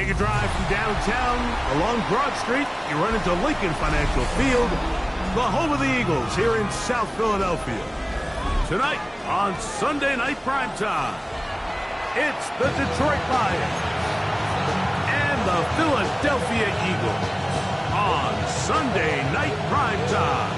Take a drive from downtown along Broad Street. You run into Lincoln Financial Field, the home of the Eagles here in South Philadelphia. Tonight on Sunday Night Primetime, it's the Detroit Lions and the Philadelphia Eagles on Sunday Night Primetime.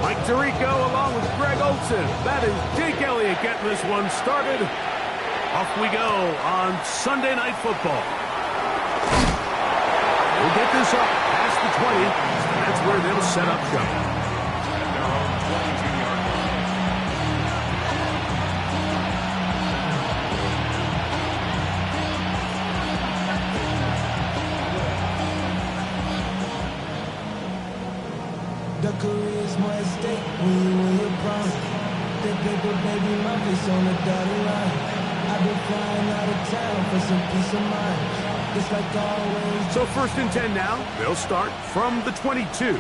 Mike Tirico along with Greg Olsen. That is Jake Elliott getting this one started. Off we go on Sunday Night Football. We'll get this up past the 20. That's where they'll set up shop. The career's more at stake when you in your prime. The paper, baby, my face on the dotted line. I've been flying out of town for some peace of mind. It's like always. So 1st and 10 now. They'll start from the 22.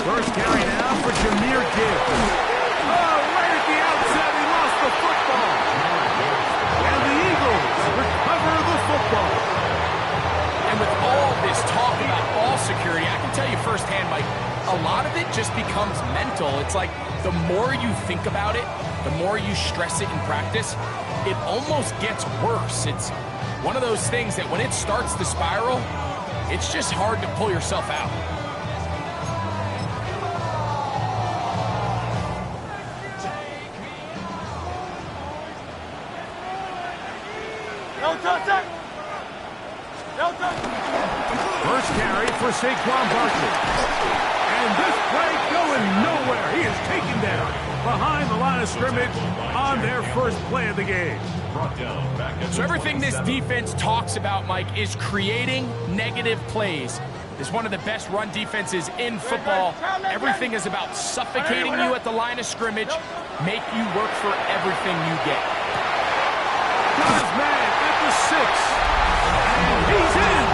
First carry now for Jahmyr Gibbs. Oh, right at the outset, he lost the football. And the Eagles recover the football. And with all this talk about ball security, I can tell you firsthand, Mike, a lot of it just becomes mental. It's like the more you think about it, the more you stress it in practice, it almost gets worse. It's one of those things that when it starts to spiral, it's just hard to pull yourself out. First carry for Saquon Barkley. And this play going nowhere. He is taken down behind the line of scrimmage on their first play of the game. So everything this defense talks about, Mike, is creating negative plays. It's one of the best run defenses in football. Everything is about suffocating you at the line of scrimmage, make you work for everything you get. Got his man at the 6. And he's in.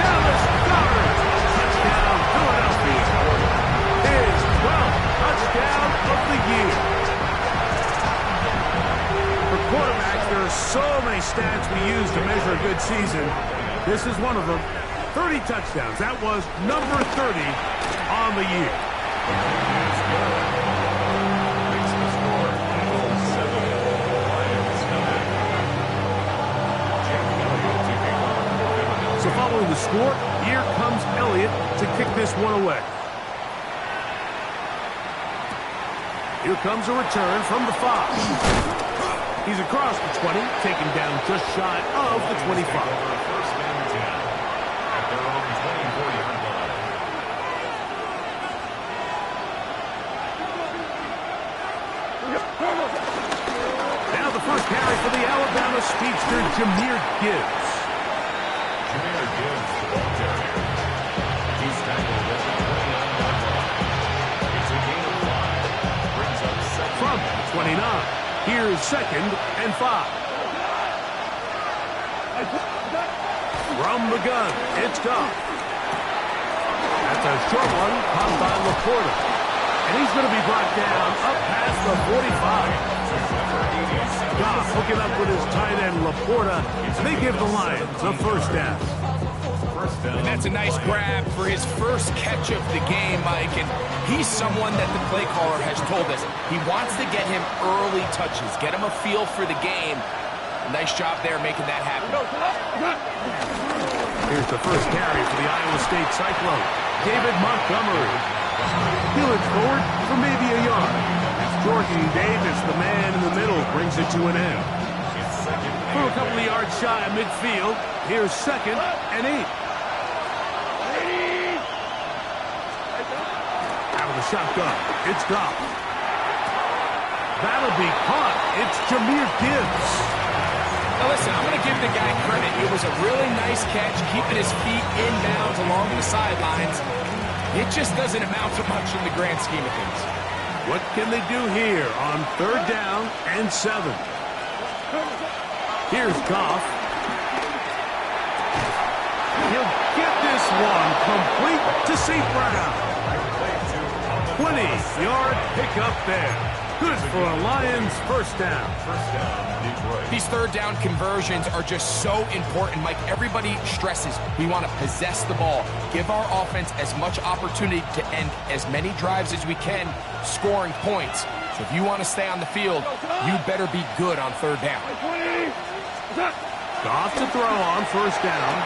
Dallas Goedert. Touchdown, Philadelphia. His 12th touchdown of the year. For quarterbacks, there are so many stats we use to measure a good season. This is one of them. 30 touchdowns. That was number 30 on the year. So following the score, here comes Elliott to kick this one away. Here comes a return from the 5. He's across the 20, taken down just shy of the 25. Now the first carry for the Alabama speedster, Jahmyr Gibbs. Jahmyr Gibbs, the ball carrier. He's tackled at the 29-yard line. It's a gain of 5. Brings up second. From 29. Here's 2nd and 5. From the gun, it's Goff. That's a short one, caught by Laporta. And he's going to be brought down up past the 45. Goff hooking up with his tight end, Laporta. And they give the Lions a first down. And that's a nice grab for his first catch of the game, Mike. And he's someone that the play caller has told us he wants to get him early touches, get him a feel for the game. Nice job there making that happen. Here's the first carry for the Iowa State Cyclone, David Montgomery. He looks forward for maybe a yard. It's Jordan Davis, the man in the middle, brings it to an end. From a couple of yards shy of midfield, here's 2nd and 8. Out of the shotgun, it's Goff. That'll be caught. It's Jahmyr Gibbs. Now listen, I'm going to give the guy credit. It was a really nice catch, keeping his feet inbounds along the sidelines. It just doesn't amount to much in the grand scheme of things. What can they do here on 3rd down and 7? Here's Goff. He'll get this one complete to St. Brown. 20-yard pickup there. Good for a Lions first down. Detroit. These 3rd down conversions are just so important, Mike. Everybody stresses we want to possess the ball, give our offense as much opportunity to end as many drives as we can, scoring points. So if you want to stay on the field, you better be good on 3rd down. Goff to throw on 1st down.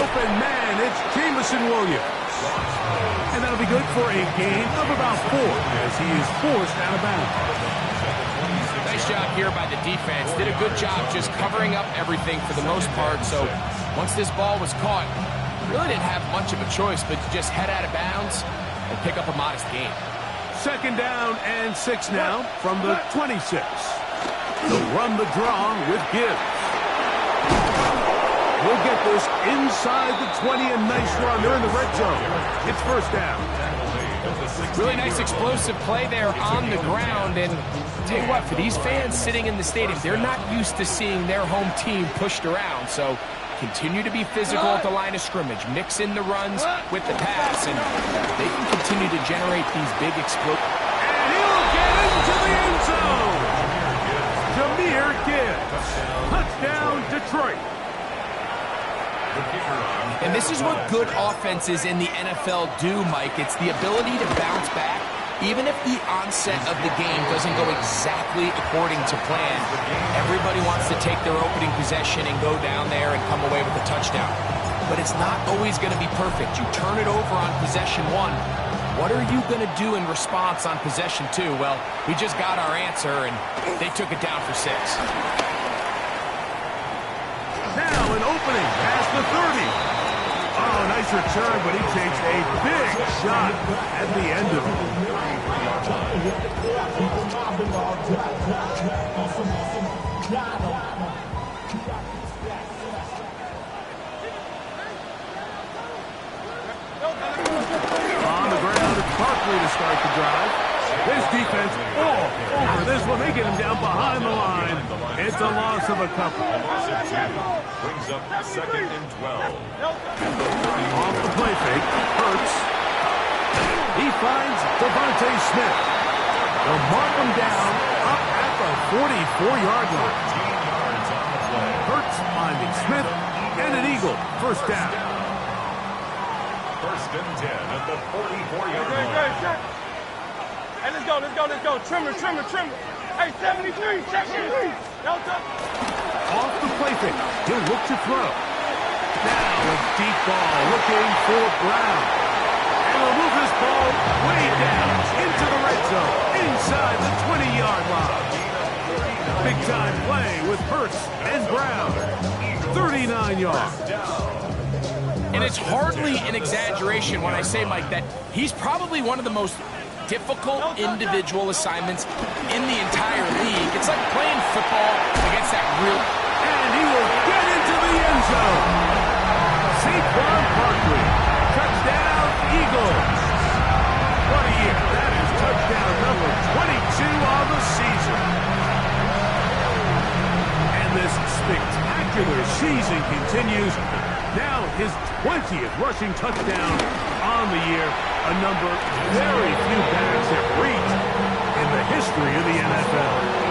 Open man, it's Jameson Williams. And that'll be good for a gain of about 4 as he is forced out of bounds. Nice job here by the defense. Did a good job just covering up everything for the most part. So once this ball was caught, really didn't have much of a choice but to just head out of bounds and pick up a modest gain. 2nd down and 6 now from the 26. They'll run the draw with Gibbs. We'll get this inside the 20, a nice run. They're in the red zone. It's 1st down. Really nice explosive play there on the ground. And tell you what, for these fans sitting in the stadium, they're not used to seeing their home team pushed around. So continue to be physical at the line of scrimmage. Mix in the runs with the pass, and they can continue to generate these big explosions. And he'll get into the end zone. Jahmyr Gibbs. Touchdown, Detroit. And this is what good offenses in the NFL do, Mike. It's the ability to bounce back, even if the onset of the game doesn't go exactly according to plan. Everybody wants to take their opening possession and go down there and come away with a touchdown. But it's not always going to be perfect. You turn it over on possession 1. What are you going to do in response on possession 2? Well, we just got our answer, and they took it down for 6. Now an opening past the 30. Oh, nice return, but he takes a big shot at the end of it. On the ground, it's Barkley to start the drive. This defense all over this one. They get him down behind the line. It's a loss of a couple. Brings up 2nd and 12. Off the play fake, Hurts. He finds Devontae Smith. They'll mark him down up at the 44-yard line. 15 yards on the play. Hurts finding Smith, and an Eagle. 1st down. 1st and 10 at the 44-yard line. Hey, let's go. Trimmer. Hey, 73, 73. Delta. Off the play fake, he'll look to throw. Now a deep ball looking for Brown. And he'll move this ball way down into the red zone, inside the 20-yard line. Big-time play with Hurts and Brown. 39 yards. And it's hardly an exaggeration when I say, Mike, that he's probably one of the most difficult individual assignments in the entire league. It's like playing football against that real... And he will get into the end zone. Saquon Barkley. Touchdown, Eagles. What a year. That is touchdown number 22 on the season. And this spectacular season continues. Now his 20th rushing touchdown on the year, a number very few backs have reached in the history of the NFL.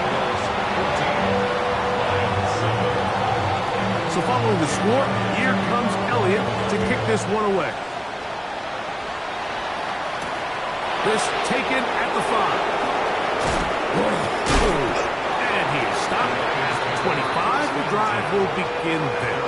So following the score, here comes Elliott to kick this one away. This taken at the 5. And he is stopped at the 25. The drive will begin there.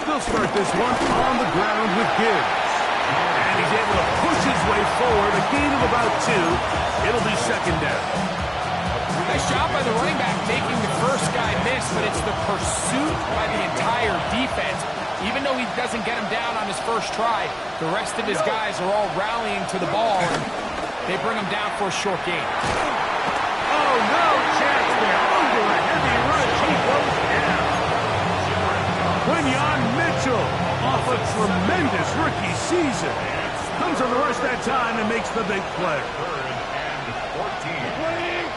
They'll start this one on the ground with Gibbs. And he's able to push his way forward, a gain of about 2. It'll be 2nd down. Nice job by the running back making the first guy miss, but it's the pursuit by the entire defense. Even though he doesn't get him down on his first try, the rest of his guys are all rallying to the ball. And They bring him down for a short gain. Oh, no chance there. Under a heavy rush, he goes down. Quinyon Mitchell, off a tremendous rookie season, comes on the rush that time and makes the big play. 3rd and 14.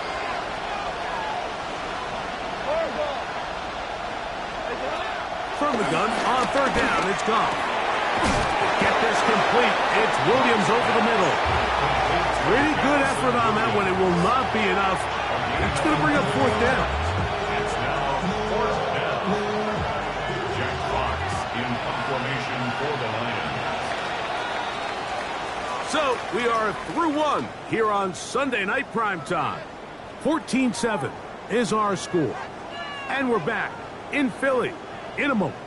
From the gun, on 3rd down, it's gone. Get this complete. It's Williams over the middle. Pretty good effort on that one. It will not be enough. It's going to bring up 4th down. It's now 4th down. Jack Fox in punt formation for the Lions. So, we are through one here on Sunday Night Primetime. 14-7 is our score. And we're back in Philly in a moment.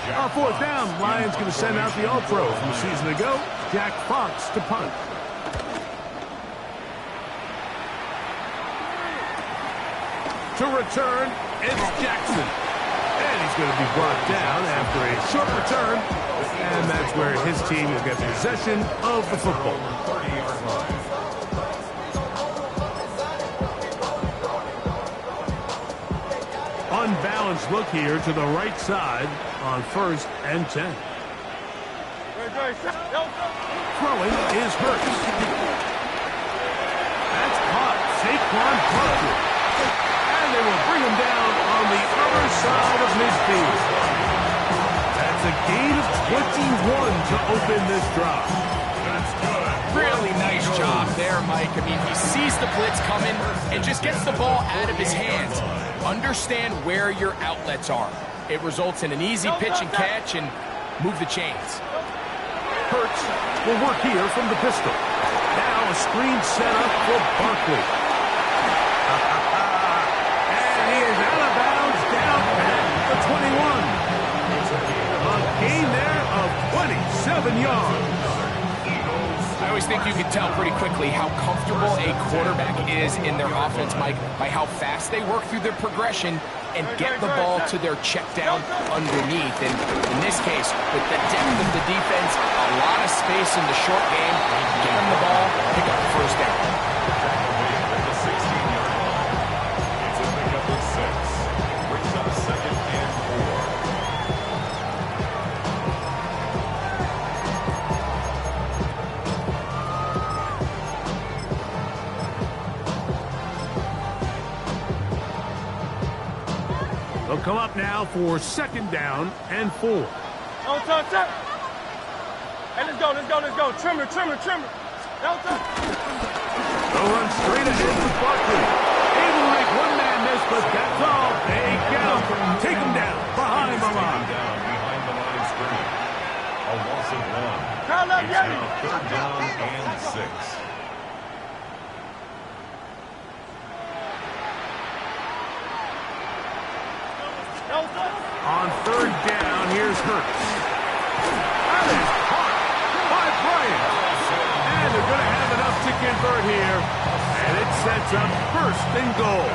On 4th down, Lions going to send out the All-Pro from a season ago, Jack Fox to punt. To return, it's Jackson. And he's going to be brought down after a short return. And that's where his team will get possession of the football. 30-yard line. Unbalanced look here to the right side on 1st and 10. Throwing is Hurts. That's caught. Saquon Barkley. And they will bring him down on the other side of midfield. That's a gain of 21 to open this drive. That's good. Really nice job there, Mike. I mean, he sees the blitz coming and just gets the ball out of his hands. Understand where your outlets are. It results in an easy pitch and catch and move the chains. Hurts will work here from the pistol. Now a screen set up for Barkley. And he is out of bounds down at the 21. A gain there of 27 yards. I always think you can tell pretty quickly how comfortable a quarterback is in their offense, Mike, by how fast they work through their progression and get the ball to their check down underneath. And in this case, with the depth of the defense, a lot of space in the short game, get them the ball, pick up the 1st down. At the 16-yard line. It's a pickup of 6. Brings up 2nd and 4. They'll come up now for 2nd down and 4. On top, top. Hey, let's go. Trimmer. On top. They'll run straight ahead with Barkley. Able to make one man miss, but that's all. They get him. Take him down behind the line. Down behind the line of scrimmage. A loss of 1. Call up, It's Yanni. now 3rd down and 6. On 3rd down, here's Hurts. That is caught by Bryant. And they're going to have enough to convert here. And it sets up 1st and goal.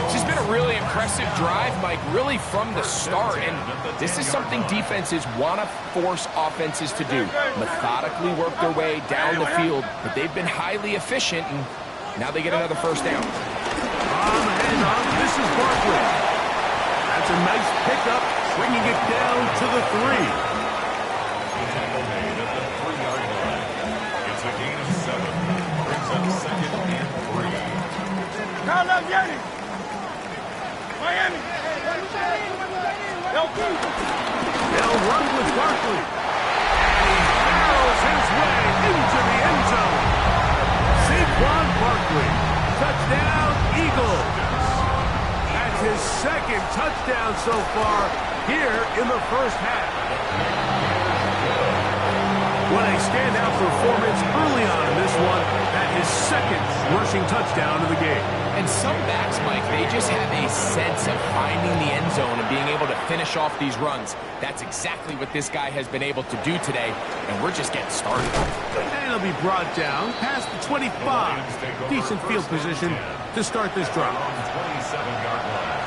It's just been a really impressive drive, Mike, really from the start. And this is something defenses want to force offenses to do. Methodically work their way down the field. But they've been highly efficient, and now they get another 1st down. On the handoff, this is Barkley. That's a nice pickup, bringing it down to the 3. Tackle made at the 3-yard line. It's a gain of 7. Brings up 2nd and 3. Call up, Yanni. Miami. They'll run with Barkley. And he barrels his way into the end zone. Saquon Barkley. Touchdown, Eagles. That's his 2nd touchdown so far here in the 1st half. What a standout performance early on in this one. That his 2nd rushing touchdown of the game. And some backs, Mike, they just have a sense of finding the end zone and being able to finish off these runs. That's exactly what this guy has been able to do today, and we're just getting started. And he'll be brought down past the 25. Decent field position to start this drive. 27-yard line.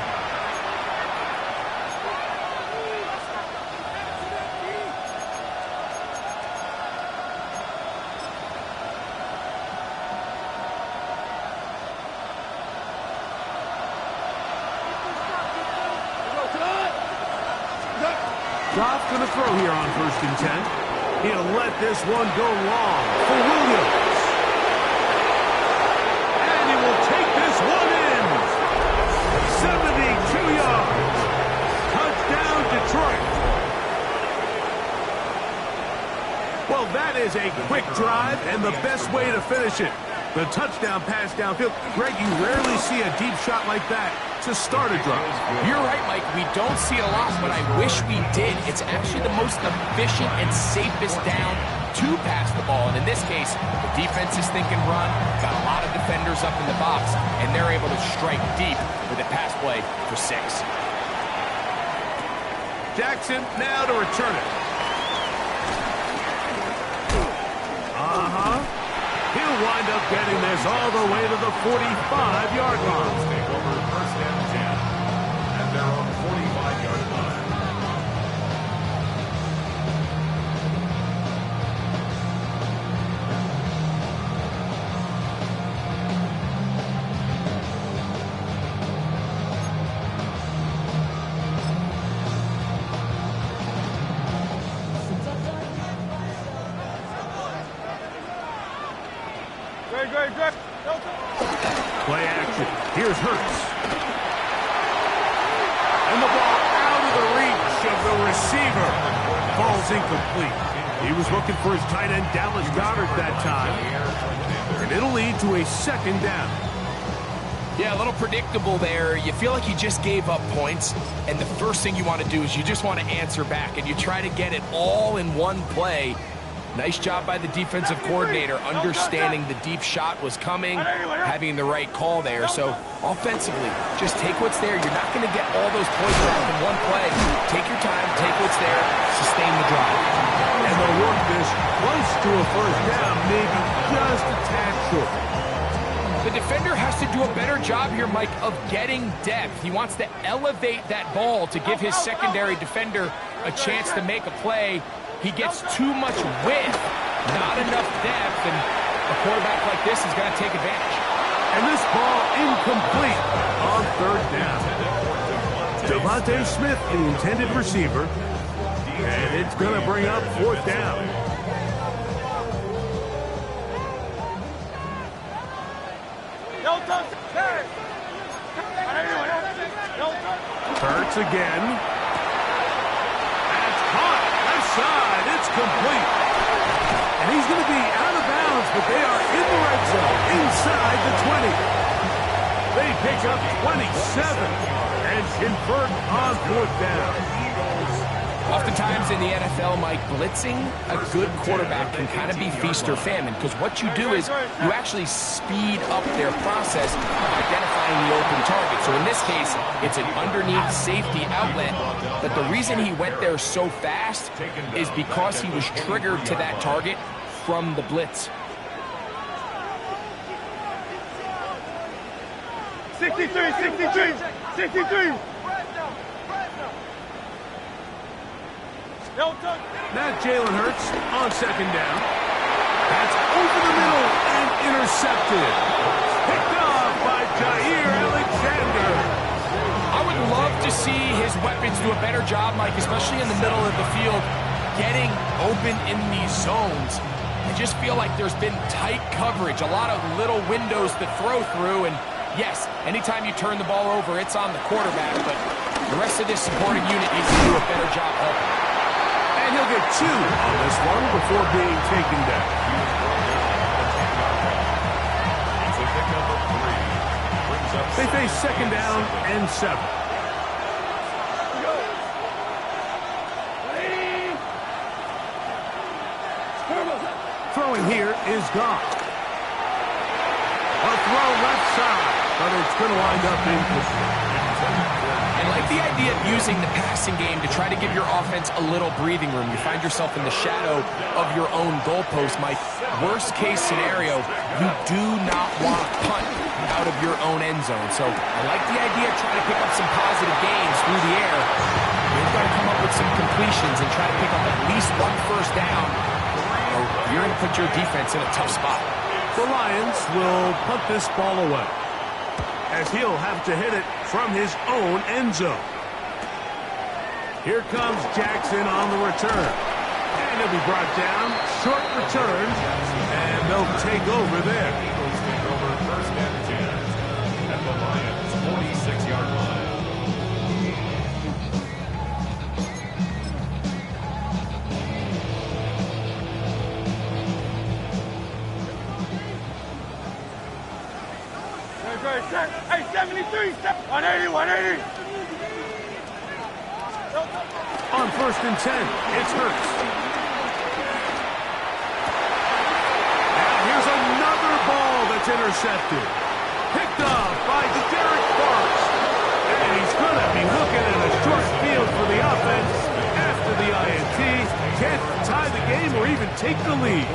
Goff going to throw here on 1st and 10. He'll let this one go long for Williams. And he will take this one in. 72 yards. Touchdown, Detroit. Well, that is a quick drive and the best way to finish it. The touchdown pass downfield. Greg, you rarely see a deep shot like that to start a drive. You're right, Mike. We don't see it a lot, but I wish we did. It's actually the most efficient and safest down to pass the ball. And in this case, the defense is thinking run, got a lot of defenders up in the box, and they're able to strike deep with a pass play for 6. Jackson now to return it. He'll wind up getting this all the way to the 45-yard line. Take over 1st and 10 at their own 45-yard line. Play action. Here's Hurts. And the ball out of the reach of the receiver. Ball's incomplete. He was looking for his tight end, Dallas Goedert, that time. And it'll lead to a 2nd down. Yeah, a little predictable there. You feel like you just gave up points, and the first thing you want to do is you just want to answer back, and you try to get it all in one play. Nice job by the defensive coordinator, understanding the deep shot was coming, having the right call there. So offensively, just take what's there. You're not going to get all those points back in one play. Take your time, take what's there, sustain the drive. And they'll work this close to a 1st down, maybe just a tad short. The defender has to do a better job here, Mike, of getting depth. He wants to elevate that ball to give his secondary defender a chance to make a play. He gets too much width, not enough depth, and a quarterback like this is going to take advantage. And this ball incomplete on 3rd down. Devontae Smith, the intended receiver, and it's going to bring up 4th down. Hurts again. That's caught. Left side. It's complete. And he's going to be out of bounds, but they are in the red zone, inside the 20. They pick up 27 and convert on 4th down. Oftentimes in the NFL, Mike, blitzing a good quarterback can kind of be feast or famine, because what you do is you actually speed up their process of identifying the open target. So in this case, it's an underneath safety outlet, but the reason he went there so fast is because he was triggered to that target from the blitz. 63. Now Jalen Hurts on 2nd down. That's over the middle and intercepted. Picked off by Jair Alexander. I would love to see his weapons do a better job, Mike, especially in the middle of the field, getting open in these zones. I just feel like there's been tight coverage, a lot of little windows to throw through, and yes, anytime you turn the ball over, it's on the quarterback, but the rest of this supporting unit needs to do a better job helping. And he'll get 2 on this one before being taken down. It's a pickup of 3. Brings up They face 2nd down and 7. Throwing here is Goff. A throw left side, but it's going to wind up incomplete. I like the idea of using the passing game to try to give your offense a little breathing room. You find yourself in the shadow of your own goalpost, Mike. Worst case scenario, you do not want to punt out of your own end zone. So I like the idea of trying to pick up some positive gains through the air. You've got to come up with some completions and try to pick up at least 1 first down, or you're going to put your defense in a tough spot. The Lions will punt this ball away, as he'll have to hit it from his own end zone. Here comes Jackson on the return. And he'll be brought down. Short return. And they'll take over there. Eagles take over first and 10 at the Lions' 46-yard line. Hey, 73, 180, 180. On first and 10, it's Hurts. And here's another ball that's intercepted. Picked up by Derek Forrest. And he's going to be looking at a short field for the offense after the INT. Can't tie the game or even take the lead.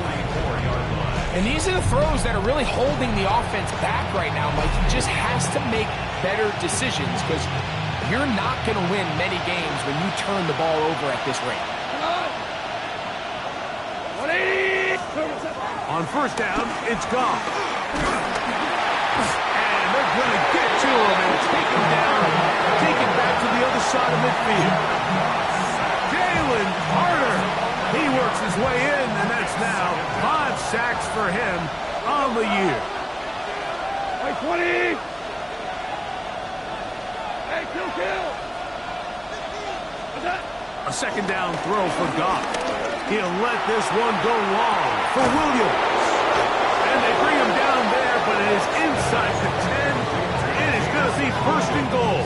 And these are the throws that are really holding the offense back right now, Mike. He just has to make better decisions because you're not going to win many games when you turn the ball over at this rate. On first down, it's Goff. And they're going to get to him and take him down, take it back to the other side of midfield. Jalen Carter. He works his way in, and that's now 5 sacks for him on the year. Hey, 20. Hey, kill. What's that? A second down throw for Goff. He'll let this one go long for Williams. And they bring him down there, but it is inside the 10. It is going to be first and goal.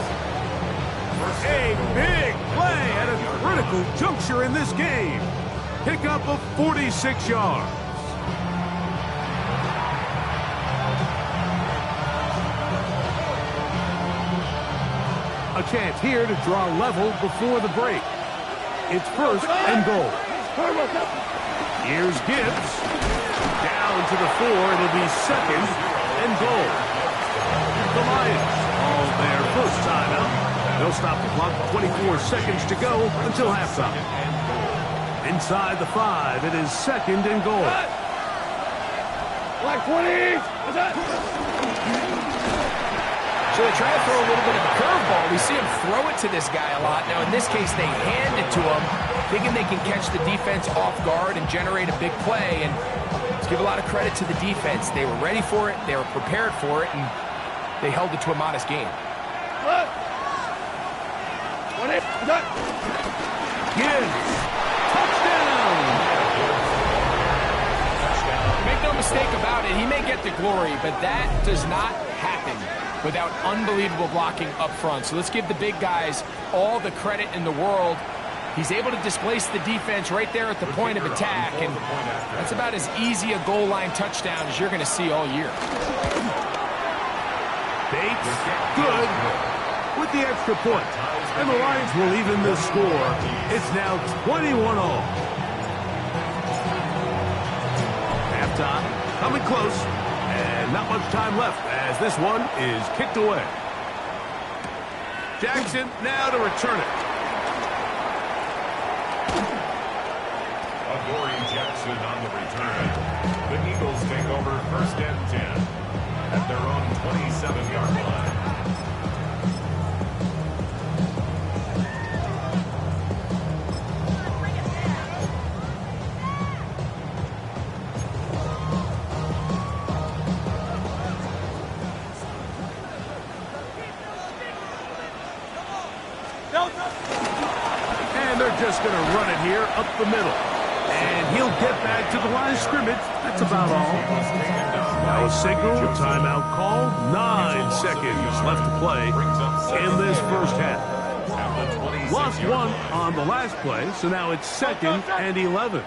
A big play at a critical juncture in this game. Pickup of 46 yards. A chance here to draw level before the break. It's first and goal. Here's Gibbs. Down to the 4. It'll be second and goal. The Lions call their first timeout. They'll stop the clock 24 seconds to go until halftime. Inside the 5, it is second and goal. Like 20. What's that? So they try to throw a little bit of a curveball. We see him throw it to this guy a lot. Now, in this case, they hand it to him, thinking they can catch the defense off guard and generate a big play. And let's give a lot of credit to the defense. They were ready for it, they were prepared for it, and they held it to a modest game. What? 20. What's that? Gibbs. Touchdown. Make no mistake about it, he may get the glory, but that does not happen without unbelievable blocking up front. So let's give the big guys all the credit in the world. He's able to displace the defense right there at the point of attack, and that's about as easy a goal line touchdown as you're going to see all year. Bates, good, with the extra point. And the Lions will even the score. It's now 21-all. Halftime, coming close, and not much time left as this one is kicked away. Jackson now to return it. Adoree Jackson on the return. The Eagles take over first and 10 at their own 27-yard line. And they're just going to run it here up the middle. And he'll get back to the line of scrimmage. That's about all. Now a signal, timeout call. 9 seconds left to play in this first half. Lost one on the last play, so now it's second and 11.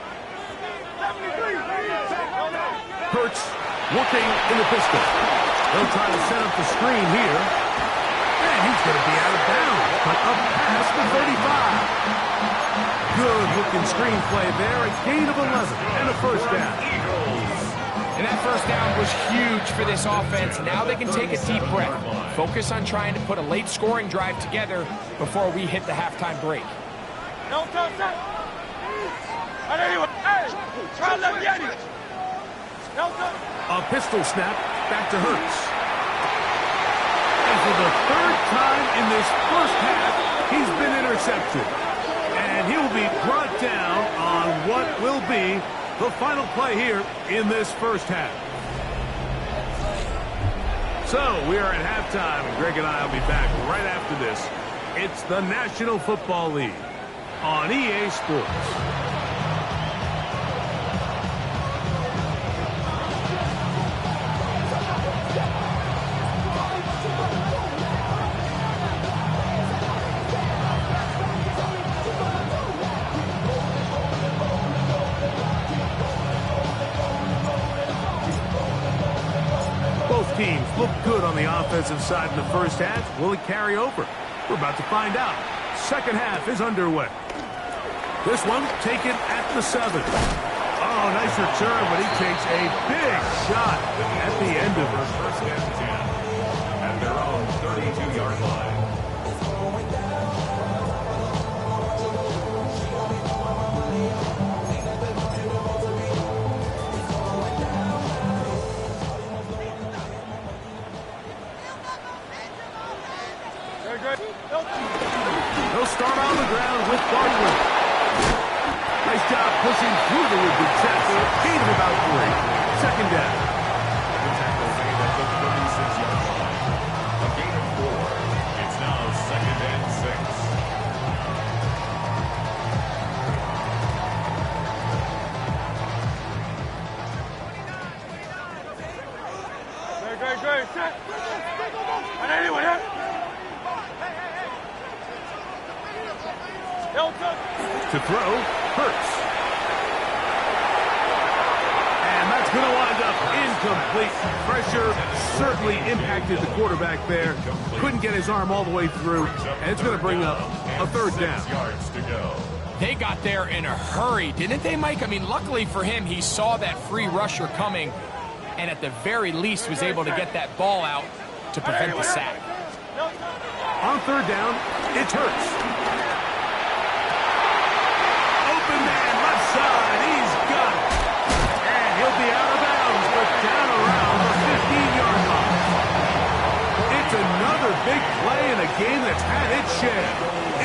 Hurts working in the pistol. They'll try to set up the screen here. And he's going to be out of bounds, but up past the 35. Good looking screenplay there, a gain of 11 and a first down. And that first down was huge for this offense. Now they can take a deep breath, focus on trying to put a late scoring drive together before we hit the halftime break. No touch that. Hey, try left Yeti. No touch. A pistol snap back to Hurts. And for the third time in this first half, he's been intercepted. And he will be brought down on what will be the final play here in this first half. So we are at halftime, and Greg and I will be back right after this. It's the National Football League on EA Sports. Teams look good on the offensive side in the first half. Will it carry over? We're about to find out. Second half is underway. This one taken at the 7. Oh, nice return, but he takes a big shot at the end of it. First and 10 at their own 32-yard line. He'll start on the ground with Barkley. Nice job pushing through the would-be tackle. Gain of about 3. Second down. The tackle made at the 36-yard line. A gain of 4. It's now second and 6. Great. Set. And anyone here? To throw, Hurts. And that's going to wind up incomplete. Pressure certainly impacted the quarterback there. Couldn't get his arm all the way through, and it's going to bring up a third down. 6 yards to go. They got there in a hurry, didn't they, Mike? I mean, luckily for him, he saw that free rusher coming, and at the very least was able to get that ball out to prevent the sack. On third down, it's Hurts. Open man, left side, he's got it. And he'll be out of bounds, but down around the 15-yard line. It's another big play in a game that's had its share.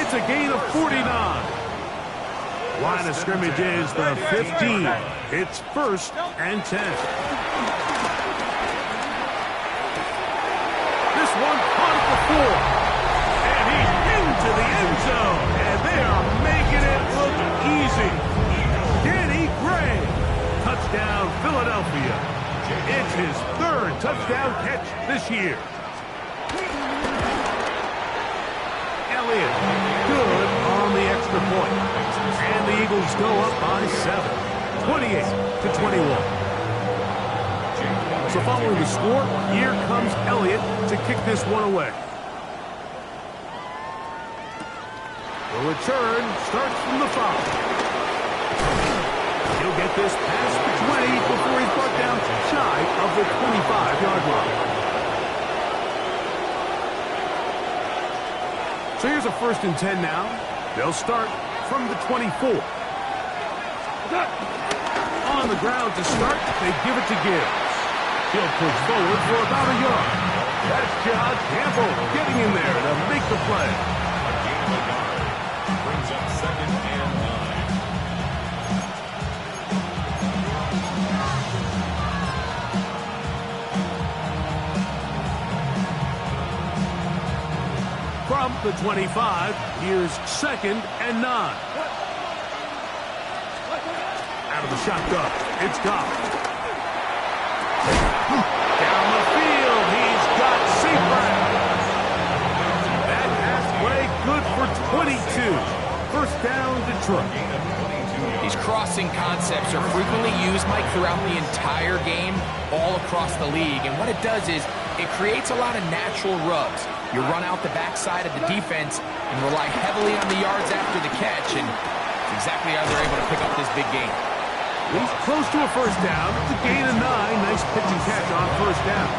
It's a gain of 49. Line of scrimmage is the 15. It's first and 10. This one caught at the 4. And he's into the end zone. And they are making it look easy. Danny Gray. Touchdown, Philadelphia. It's his third touchdown catch this year. Elliott, good on the extra point. And the Eagles go up by 7, 28-21. So following the score, here comes Elliott to kick this one away. The return starts from the 5. He'll get this past the 20 before he's brought down shy of the 25-yard line. So here's a first and 10 now. They'll start from the 24. On the ground to start, they give it to Gibbs. He'll push forward for about a yard. That's John Campbell getting in there to make the play. A gain of a yard brings up second and 9. From the 25, here's second and 9. Out of the shotgun, it's Goff. Down the field, he's got St. Brown. That pass play good for 22. First down, Detroit. These crossing concepts are frequently used, Mike, throughout the entire game, all across the league. And what it does is it creates a lot of natural rubs. You run out the backside of the defense and rely heavily on the yards after the catch, and it's exactly how they're able to pick up this big game. He's close to a first down. It's a gain of 9. Nice pitch and catch on first down.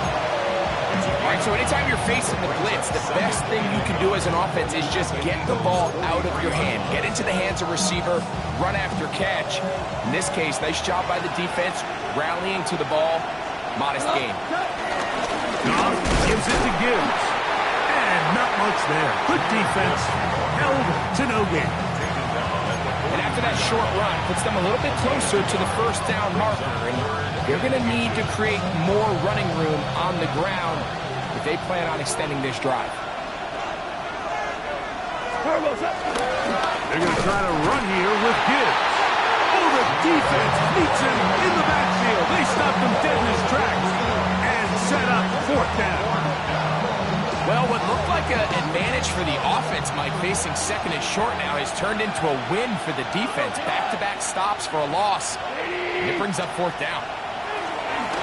All right, so anytime you're facing the blitz, the best thing you can do as an offense is just get the ball out of your hand. Get into the hands of receiver, run after catch. In this case, nice job by the defense, rallying to the ball. Modest gain. Goff gives it to Gibbs. And not much there. Good defense. Held to no gain. after that short run puts them a little bit closer to the first down marker. And they're going to need to create more running room on the ground if they plan on extending this drive. They're going to try to run here with Gibbs. Oh, the defense meets him in the backfield. They stopped him dead in his tracks and set up fourth down. Well, what looked like an advantage for the offense, Mike, facing second and short now, has turned into a win for the defense. Back-to-back stops for a loss. And it brings up fourth down.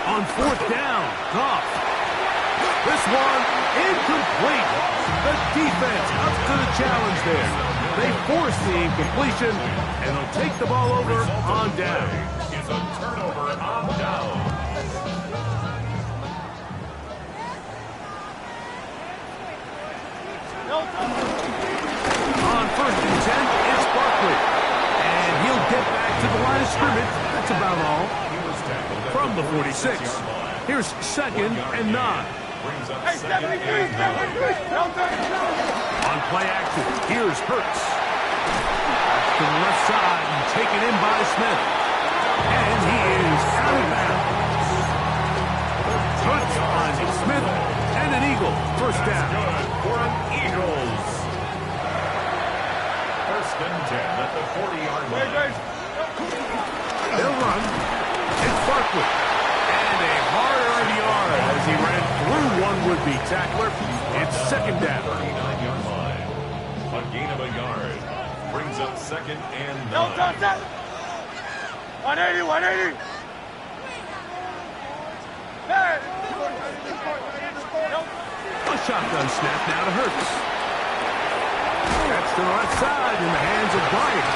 On fourth down, Goff. This one incomplete. The defense up to the challenge there. They force the incompletion, and they'll take the ball over on down. Is a turnover on down. On first and 10, it's Barkley. And he'll get back to the line of scrimmage. That's about all. From the 46. Here's second and 9. Hey, 73, 73. On play action, here's Hurts. To the left side and taken in by Smith. And he is out of bounds. Hurts finds Smith and an Eagle. First down. Good for an Eagles. First and 10 at the 40-yard line. They'll run. It's Barkley. And a hard-earned yard as he ran through one would-be tackler. It's second down. 39-yard line. A gain of a yard. Brings up second and 9. 180, 180. Hey! A shotgun snap now to Hurts. That's to the left side in the hands of Bryant.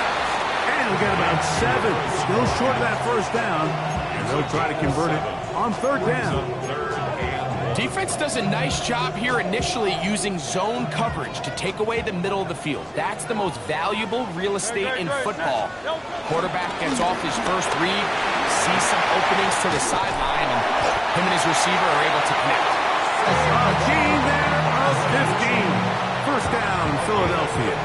And we got about 7. Still short of that first down. And they'll try to convert it on third down. Defense does a nice job here initially using zone coverage to take away the middle of the field. That's the most valuable real estate in football. Quarterback gets off his first read, sees some openings to the sideline, and him and his receiver are able to connect. A gain there of 15. First down, Philadelphia.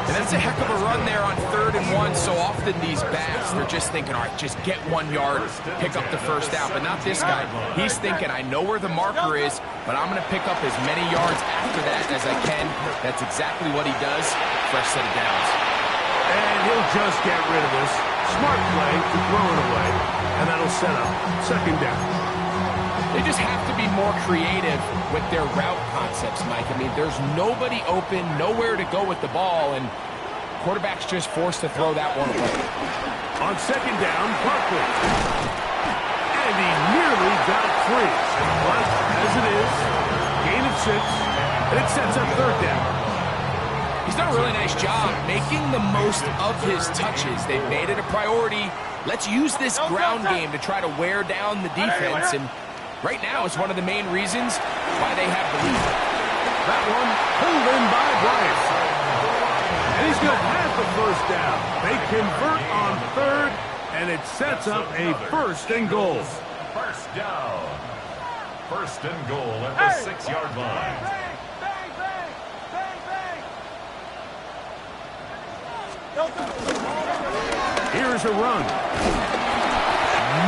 And that's a heck of a run there on 3rd and 1. So often these backs, they're just thinking, all right, just get 1 yard, pick up the first down. But not this guy. He's thinking, I know where the marker is, but I'm going to pick up as many yards after that as I can. That's exactly what he does. Fresh set of downs. And he'll just get rid of this. Smart play to throw it away. And that'll set up second down. They just have to be more creative with their route concepts, Mike. I mean, there's nobody open, nowhere to go with the ball, and quarterback's just forced to throw that one away. On second down, Barkley. And he nearly got free. But as it is, gain of 6, and it sets up third down. He's done a really nice job making the most of his touches. They've made it a priority. Let's use this ground game to try to wear down the defense, and right now it's one of the main reasons why they have the lead. That one pulled in by Bryant. And he's got half the first down. They convert on third, and it sets up a first and goal. First down. First and goal at the 6-yard line. Bang, bang, bang, bang. Here's a run.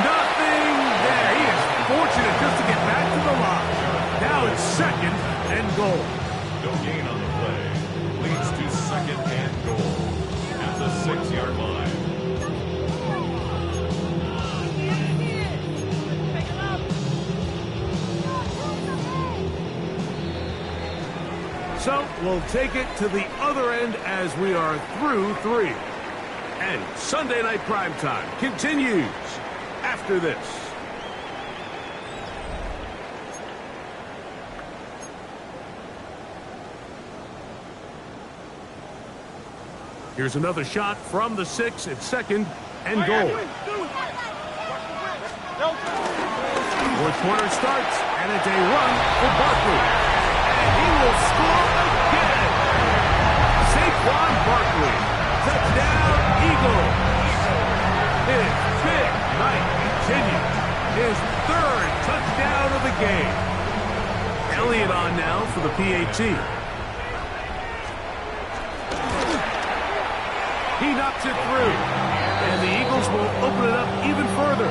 Nothing there. He is fortunate just to get back to the line. Now it's second and goal. No gain on the play. Leads to second and goal at the 6-yard line. So we'll take it to the other end as we are through 3. And Sunday Night Primetime continues after this. Here's another shot from the 6 at second and goal. Fourth quarter starts, and it's a run for Barkley. And he will score again. Saquon Barkley. Touchdown, Eagles. His big night continues. His 3rd touchdown of the game. Elliott on now for the PAT. He knocks it through. And the Eagles will open it up even further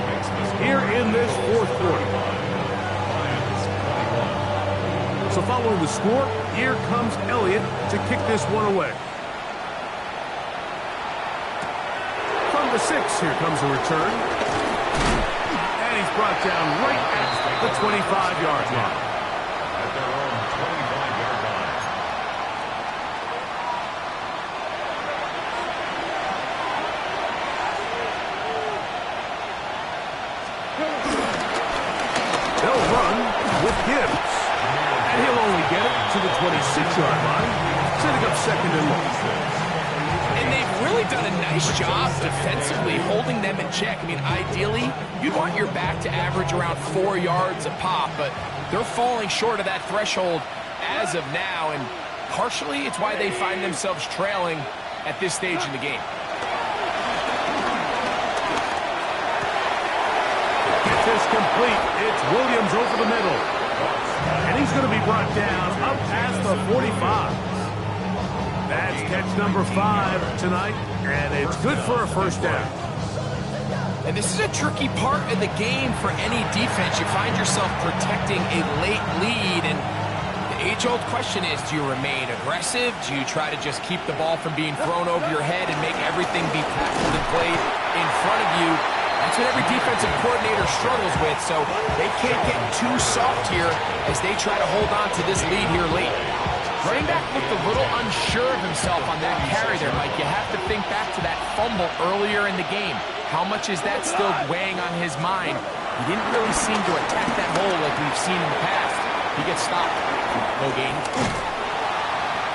here in this fourth quarter. So following the score, here comes Elliott to kick this one away. From the 6, here comes a return. And he's brought down right at the 25-yard line. At their own 25-yard line. They'll run with Gibbs. And he'll only get it to the 26-yard line, setting up second and long. And they've really done a nice job defensively holding them in check. I mean, ideally, you'd want your back to average around 4 yards a pop, but they're falling short of that threshold as of now, and partially it's why they find themselves trailing at this stage in the game. Gets this complete. It's Williams over the middle. And he's going to be brought down up past the 45. That's catch number 5 tonight, and it's good for a first down. And this is a tricky part of the game for any defense. You find yourself protecting a late lead, and the age-old question is, do you remain aggressive? Do you try to just keep the ball from being thrown over your head and make everything be tackled and played in front of you? That's what every defensive coordinator struggles with, so they can't get too soft here as they try to hold on to this lead here late. Running back looked a little unsure of himself on that carry there, Mike. You have to think back to that fumble earlier in the game. How much is that still weighing on his mind? He didn't really seem to attack that hole like we've seen in the past. He gets stopped. No gain.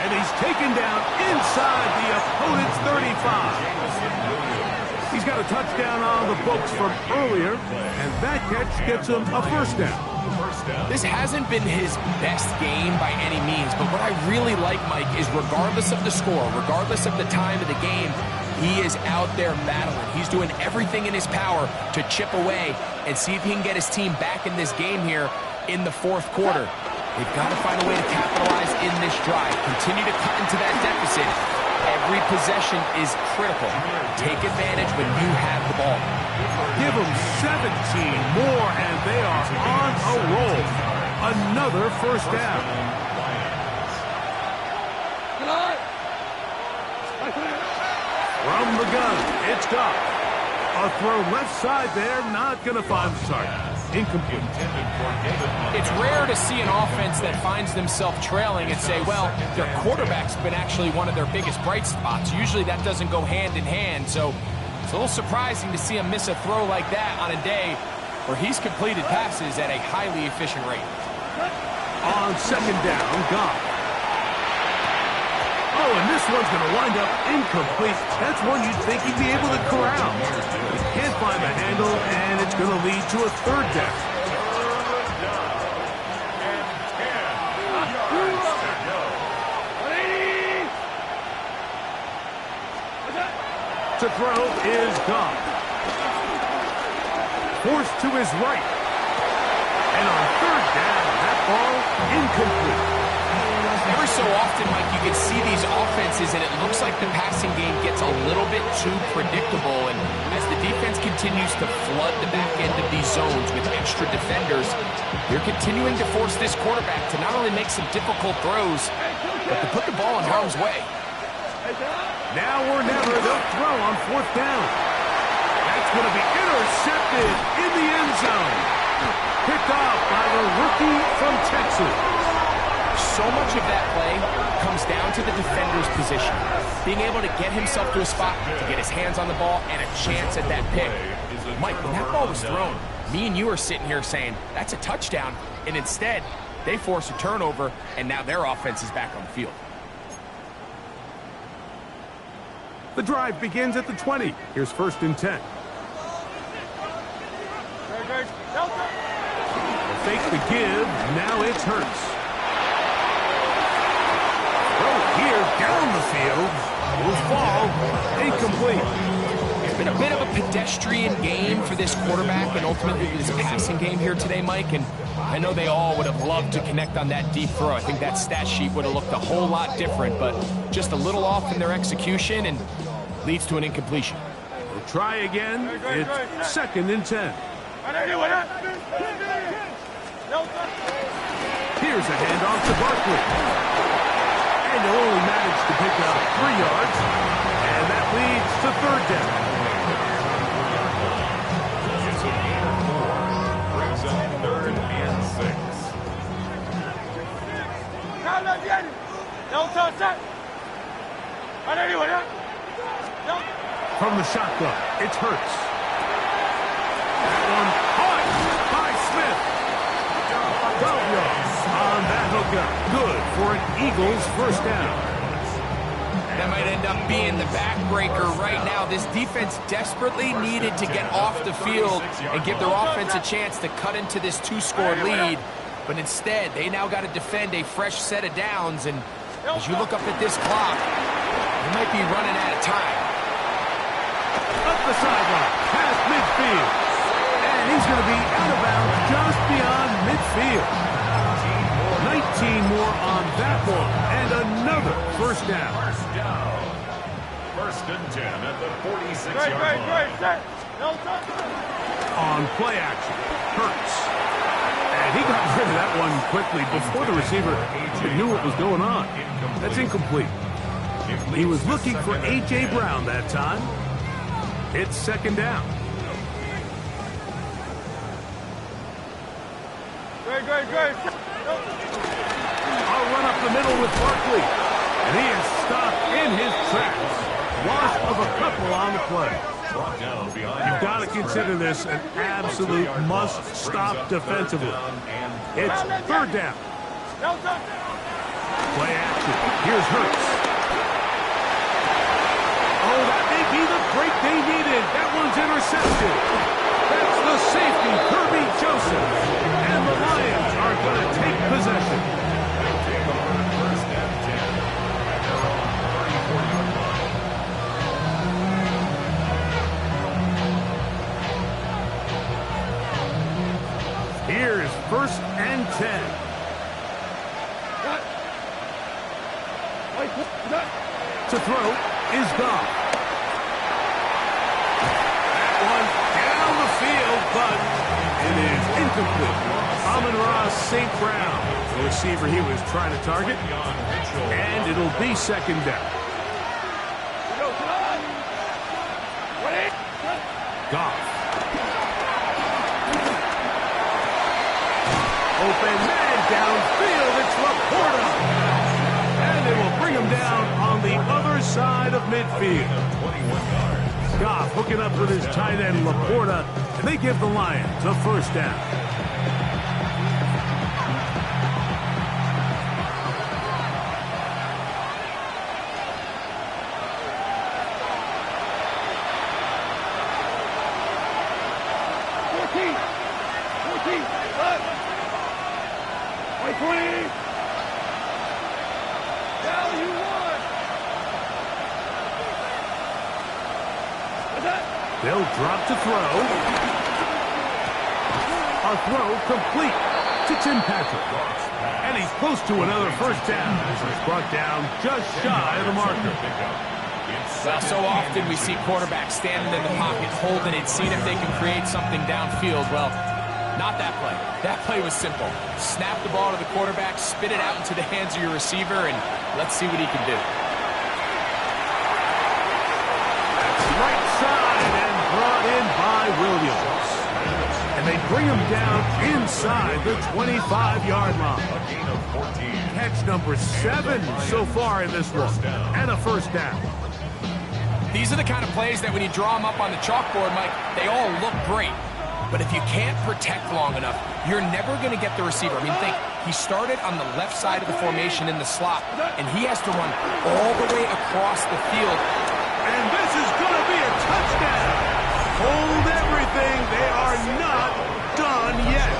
And he's taken down inside the opponent's 35. He's got a touchdown on the books from earlier, and that catch gets him a first down. This hasn't been his best game by any means, but what I really like, Mike, is regardless of the score, regardless of the time of the game, he is out there battling. He's doing everything in his power to chip away and see if he can get his team back in this game here in the fourth quarter. They've got to find a way to capitalize in this drive, continue to cut into that deficit. Every possession is critical. Take advantage when you have the ball. Give them 17 more, and they are on a roll. Another first down. From the gun, it's Goff. A throw left side there, not going to find the target. Incomplete. It's rare to see an offense that finds themselves trailing and say, well, their quarterback's been actually one of their biggest bright spots. Usually that doesn't go hand in hand, so it's a little surprising to see him miss a throw like that on a day where he's completed passes at a highly efficient rate. On second down, Goff. Oh, and this one's going to wind up incomplete. That's one you'd think he'd be able to corral. He can't find the handle, and it's going to lead to a third down. To throw is Goff. Forced to his right. And on third down, that ball incomplete. Every so often, Mike, you can see these offenses, and it looks like the passing game gets a little bit too predictable. And as the defense continues to flood the back end of these zones with extra defenders, they're continuing to force this quarterback to not only make some difficult throws, but to put the ball in harm's way. Now or never, they'll throw on fourth down. That's going to be intercepted in the end zone. Picked off by the rookie from Texas. So much of that play comes down to the defender's position. Being able to get himself to a spot, to get his hands on the ball, and a chance at that pick. Mike, when that ball was thrown, me and you are sitting here saying, that's a touchdown. And instead, they force a turnover, and now their offense is back on the field. The drive begins at the 20. Here's first and 10. Fake the give. Now it's Hurts. Here down the field will fall incomplete. It's been a bit of a pedestrian game for this quarterback and ultimately this passing game here today, Mike. And I know they all would have loved to connect on that deep throw. I think that stat sheet would have looked a whole lot different, but just a little off in their execution. And Leads to an incompletion. We'll try again. It's 2nd and 10. Here's a handoff to Barkley. And he'll only manage to pick up 3 yards. And that leads to 3rd down. It's a gain of 4. Brings up 3rd and 6. From the shotgun, it's Hurts. That one caught by Smith. 12 yards on that hookup. Good for an Eagles 1st down. That might end up being the backbreaker right now. This defense desperately needed to get off the field and give their offense a chance to cut into this 2-score lead. But instead, they now got to defend a fresh set of downs. And as you look up at this clock, they might be running out of time. Up the sideline, past midfield. And he's going to be out of bounds just beyond midfield. 19 more on that one. And another 1st down. 1st and 10 at the 46-yard line. On play action, Hurts. And he got rid of that one quickly before the receiver knew what was going on. That's incomplete. He was looking for A.J. Brown that time. It's 2nd down. I'll run up the middle with Barkley. And he is stopped in his tracks. Loss of a couple on the play. You've got to consider this an absolute must-stop defensively. It's 3rd down. Play action. Here's Hurts. Oh, that may be the break they needed. That one's intercepted. That's the safety, Kirby Joseph. And the Lions are going to take possession. First and 10 at their own 34-yard line. Here's 1st and 10. To throw is Goff. That one down the field, but it is incomplete. Amon-Ra St. Brown, the receiver he was trying to target, and it'll be 2nd down. Goff. Open man downfield, it's Laporta. And they will bring him down on the other side of midfield. Goff hooking up with his tight end, Laporta, and they give the Lions a 1st down. They'll drop to throw. A throw complete to Tim Patrick. And he's close to another 1st down as he's brought down just shy of the marker. Well, so often we see quarterbacks standing in the pocket, holding it, seeing if they can create something downfield. Well, not that play. That play was simple. Snap the ball to the quarterback, spit it out into the hands of your receiver, and let's see what he can do. That's right side and brought in by Williams. And they bring him down inside the 25-yard line. A gain of 14. Catch number 7 so far in this one. And a 1st down. These are the kind of plays that when you draw them up on the chalkboard, Mike, they all look great. But if you can't protect long enough, you're never going to get the receiver. I mean, think, he started on the left side of the formation in the slot, and he has to run all the way across the field. And this is going to be a touchdown. Hold everything. They are not done yet.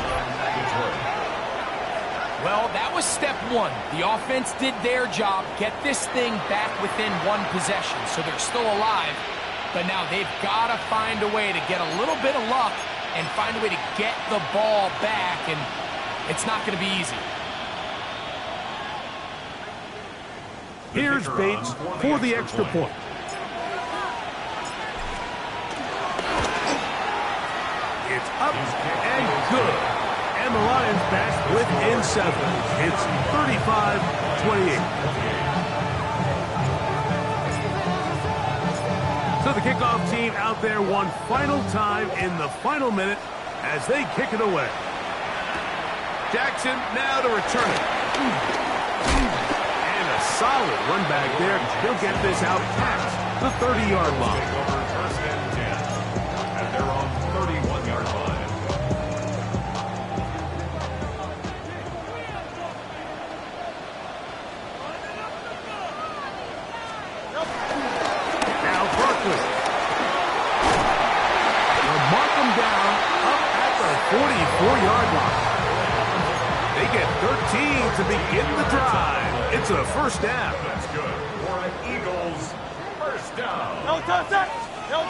Well, that was step 1. The offense did their job, get this thing back within 1 possession, so they're still alive. But now they've got to find a way to get a little bit of luck and find a way to get the ball back, and it's not going to be easy. Here's Bates for the extra point. And good. And the Lions back within 7. It's 35-28. So the kickoff team out there one final time in the final minute as they kick it away. Jackson now to return it. And a solid run back there. He'll get this out past the 30-yard line. First and 10. And they're on 31-yard line. Now Barkley. They'll mark him down up at the 44-yard line. They get 13 to begin the drive. It's a first down. That's good. For an Eagles first down. No touch that. No.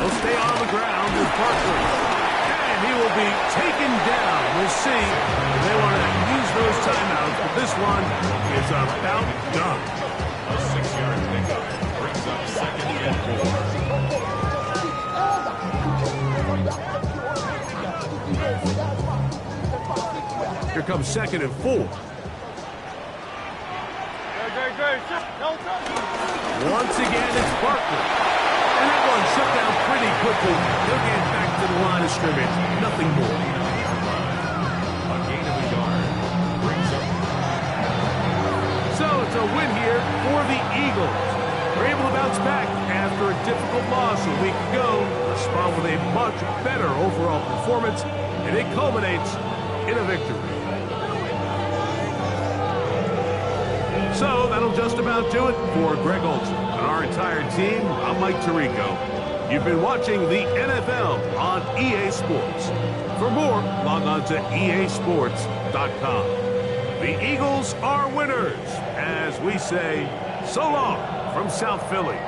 He'll stay on the ground with Barkley. And he will be taken down. We'll see if they want to use those timeouts, but this one is about done. A 6-yard pickup brings up second and 4. Here comes second and 4. Great. No touch. Once again, it's Barkley. And that one shut down pretty quickly. He'll get back to the line of scrimmage. Nothing more. A gain of a yard brings up. So it's a win here for the Eagles. They're able to bounce back after a difficult loss a week ago. Respond with a much better overall performance, and it culminates in a victory. So that'll just about do it for Greg Olsen and our entire team. I'm Mike Tirico. You've been watching the NFL on EA Sports. For more, log on to easports.com. The Eagles are winners, as we say so long from South Philly.